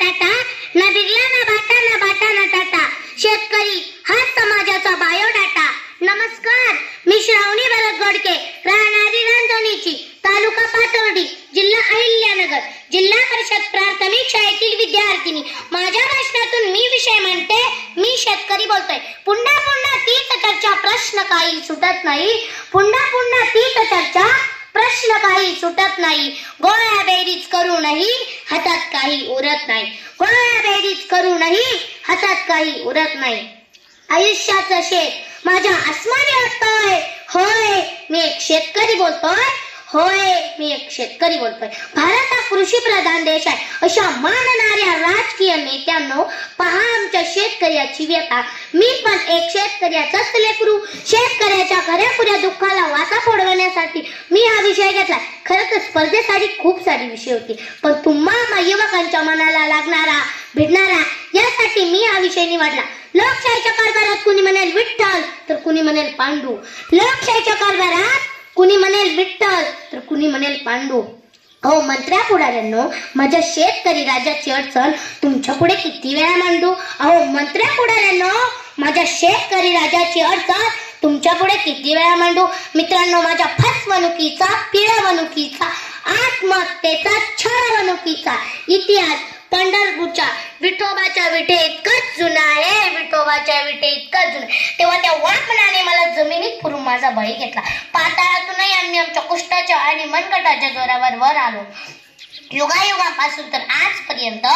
टाटा, ना बिरला ना बाटा, ना बाटा ना टाटा. शेतकरी हाच समाजाचा बायोडाटा. नमस्कार, मी श्रावणी भरत गोडके, राहणारी रांजणीची, तालुका पाथर्डी, जिल्हा अहिल्यानगर, जिल्हा परिषद प्राथमिक शाळेतील विद्यार्थिनी. माझ्या भाषणातून मी विषय म्हणते, मी शेतकरी बोलतोय. पुन्हा पुन्हा तीच चर्चा, प्रश्न काही सुटत नाही. पुन्हा पुन्हा तीच चर्चा, प्रश्न काही सुटत नाही. गोळ्या बेरीज करूनही हातात काही उरत नाही. गोळ्या बेरीज करूनही हातात काही उरत नाही. आयुष्याचं शेत माझ्या आसमानी वाटतोय. होय, मी एक शेतकरी बोलतोय. होय, मी एक शेतकरी बोलतोय. भारत हा कृषी प्रधान देश आहे. अशा मानणाऱ्या राजकीय नेत्यांनो, पहा आमच्या शेतकऱ्याची व्यथा. मी पण एक शेतकऱ्याचाच लेकरू. शेतकऱ्याच्या खऱ्याखुऱ्या दुःखाला वाचा फोडवण्यासाठी मी हा विषय घेतला. खरं तर स्पर्धेसाठी खूप सारे विषय होते, पण तुम्हा युवकांच्या मनाला लागणारा, भिडणारा, यासाठी मी हा विषय निवडला. लोकशाहीच्या कारभारात कुणी म्हणेल विठ्ठल, तर कुणी म्हणेल पांडू. लोकशाहीच्या कारभारात कुणी म्हणेल विठ्ठल, तर कुणी म्हणेल पांडू. अहो मंत्र्या पुढाऱ्यांनो, माझ्या शेतकरी राजाची अडचण तुमच्या पुढे किती वेळा मांडू? अहो मंत्र्या पुढाऱ्यांनो, माझ्या शेतकरी राजाची अडचण तुमच्या पुढे किती वेळा मांडू? मित्रांनो, माझ्या फसवणुकीचा, पिळवणुकीचा, आत्महत्येचा, छळवणुकीचा इतिहास पंढरपूरच्या विठोबाच्या विटे इतकंच जुना आहे. विठोबाच्या विटे इतकंच जुना. तेव्हा त्या वामनाने मला जमिनीत पुरून माझा बळी घेतला. पाताळातूनही आम्ही आमच्या कुष्ठाच्या आणि मनगटाच्या जोरावर वर आलो. युगायुगांपासून तर आजपर्यंत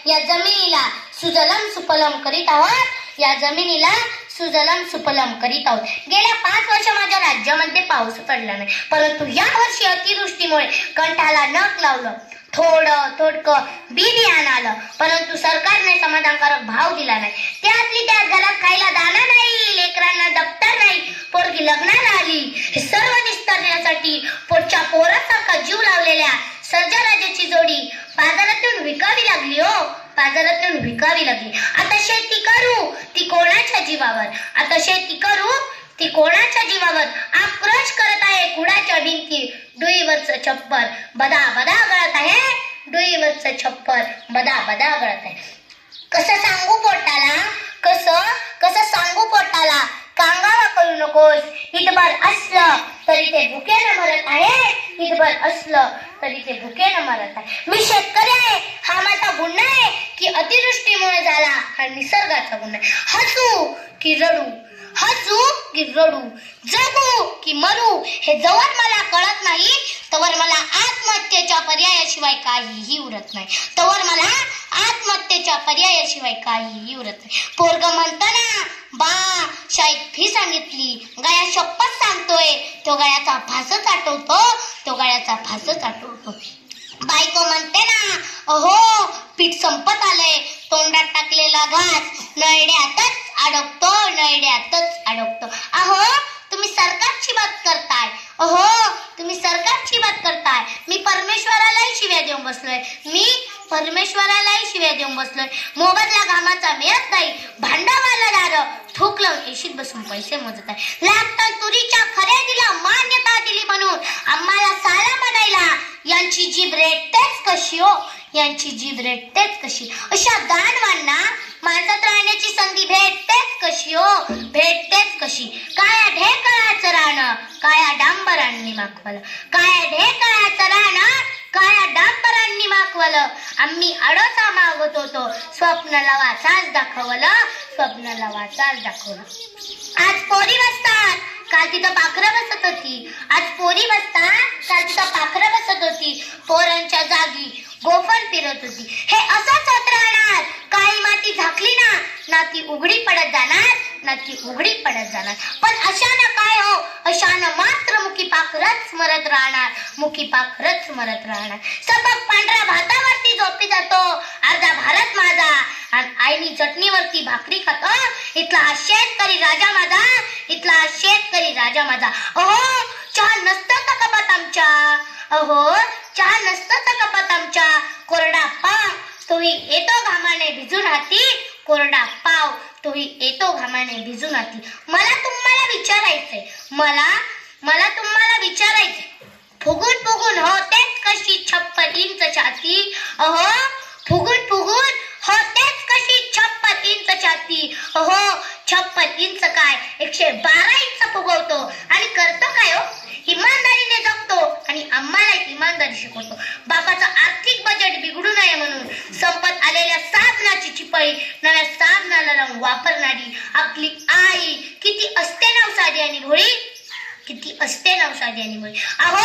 या जमिनीला सुजलम सुफलम करीत आहोत. या जमिनीला सुजलम सुफलम करीत आहोत. गेल्या 5 वर्ष माझ्या राज्यामध्ये पाऊस पडला नाही, परंतु या वर्षी अतिवृष्टीमुळे कंठाला नख लावलं. थोडकं बी बियाणं आलं, परंतु सरकारने समाधानकारक भाव दिला नाही. त्यातली त्यात घरात खायला दाणा नाही, लेकरांना दप्तर नाही, पोरगी लग्नाला आली. हे सर्व निस्तरण्यासाठी पोटच्या पोरासारखा जीव लावलेल्या सर्जराजाची जोडी बाजारातून विकावी लागली. बाजारातून विकावी लागली. आता शेती करू ती कोणाच्या जीवावर? आता शेती करू ती कोणाच्या जीवावर? आक्रोश करत आहे कुडाच्या भिंती. डोईवरचं छप्पर बदा बदा गळत आहे. डोईवरचं छप्पर बदा बदा गळत आहे. कसं सांगू पोटाला, कांगावा करू नकोस. हितभर असलं तरी ते भुकेनं मरत आहे. हितभर असलं तरी ते भुकेनं मरत आहे. मी शेतकरी आहे, हा माझा गुन्हा आहे की अतिवृष्टीमुळे झाला हा निसर्गाचा गुन्हा आहे. हसू की रडू, जगू की मरू, हे जवळ मला कळत नाही तवर मला आत्महत्येच्या पर्यायाशिवाय काहीही उरत नाही. पोरग म्हणताना बा शाळेत फी सांगितली, गया शपथ सांगतोय, तो गयाचा फासच आठवतो. बायको म्हणते ना, अहो पीठ संपत आलंय, तोंडात टाकलेला घास नळड्यातच अडकतो. अहो तुम्ही सरकारची बात करताय. मी परमेश्वरालाही शिव्या देऊन बसलोय. मोबदला घामाचा मिळत नाही. भांडावाला दार ठोक लावून एशीत बसून पैसे मोजत आहे. लागतात तुरीच्या खरेदीला मान्यता दिली म्हणून आम्हाला साला म्हणायला. यांची जीभ रेटतेच कशी? अशा दानवांना माणसात राहण्याची संधी भेटतेच कशी? काया ढेकळाचं राहणं काया डांबरांनी माखवलं. आम्ही आडोसा मागत होतो, स्वप्नाला वाचाच दाखवलं. आज पोरी बसतात, काल तिथं पाखरं बसत होती. पोरांच्या जागी गोफण फिरत होती. हे असंच होत राहणार. काही माती झाकली ना ती उघडी पडत जाणार. पण अशानं काय हो? अशानं मात्र मुकी पाखरच मरत राहणार. सबक पांढऱ्या भातावरती झोपी जातो, अर्धा भारत माझा, आणि आईनी चटणीवरती भाकरी खातो. इथला हा शेतकरी राजा माझा. अहो चहा नसतं का कपात आमच्या? कोरडा पाव तोही येतो घामाने भिजून हाती. मला तुम्हाला विचारायचंय, फुगून फुगून होतेच कशी 56 इंच छाती, अहो फुगून फुगून होतेच कशी 56 इंच छाती, अहो 56 इंच काय 112 इंच फुगवतो आणि करतो काय हो, इमानदारीने जगतो आणि आम्हाला इमानदारी शिकवतो. बापाचं आर्थिक बजेट बिघडू नये म्हणून संपत आलेल्या साधनाची चिपळी नव्या साधनाला लावून वापरणारी आपली आई किती असते नवसादी आणि भोळी, किती असते नवसादी आणि भोळी. अहो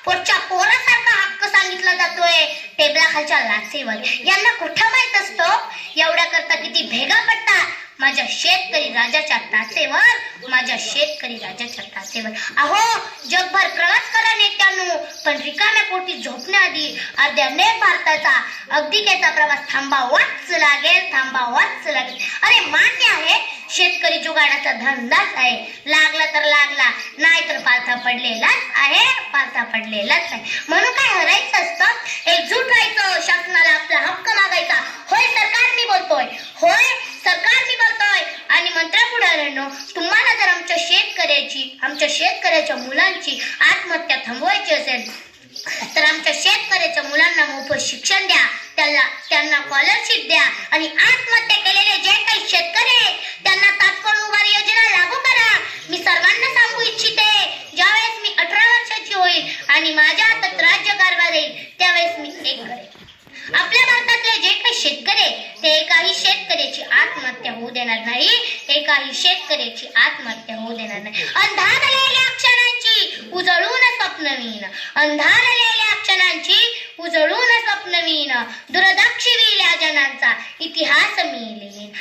पोटच्या पोरासारखा हक्क सांगितला जातोय टेबलाखालच्या लाचेवर. यांना कुठं माहित असतं एवढ्या करता किती भेगा पडतात माझ्या शेतकरी राजाच्या टाचेवर, माझ्या शेतकरी राजाच्या टाचेवर. अहो जगभर प्रवास करा नेत्यांनो, पण रिकाम्या पोटी झोपण्याआधी अर्ध्या नेट भारताचा अगतिकेचा प्रवास थांबावाच लागेल, थांबावाच लागेल. अरे मान्य आहे शेतकरी जुगाडाचा धंदाच आहे, लागला तर लागला, नाही तर पालथा पडलेलाच आहे, पालथा पडलेलाच आहे. म्हणून काय हरायचं असतं, एकजूट राहायचं, शासनाला आपला हक्क मागायचा. होय सरकार मी बोलतोय, होय सरकार मी बोलतोय. आणि मंत्र्यापुढाऱ्यांनो, तुम्हाला जर आमच्या शेतकऱ्याच्या मुलांची आत्महत्या थांबवायची असेल तर आमच्या शेतकऱ्याच्या मुलांना मोफत शिक्षण द्या, त्यांना स्कॉलरशिप द्या आणि आत्महत्या केलेले जे काही शेतकरी आहेत त्यांना तात्काळ उभारी योजना लागू करा. मी सर्वांना सांगू इच्छिते, ज्यावेळेस मी 18 वर्षाची होईल आणि माझ्या हातात राज्यकारभार येईल त्यावेळेस मी एक करेन. आपल्या भारतातले जे काही शेतकरी ते एकाही शेतकऱ्याची आत्महत्या होऊ देणार नाही, एकाही शेतकऱ्याची आत्महत्या होऊ देणार नाही. अंधारलेल्या क्षणांची उजळून स्वप्नवीन, अंधारलेल्या क्षणांची उजळून स्वप्नवीन, दुर्दक्षिणील्या जनांचा इतिहास मी लिहीन.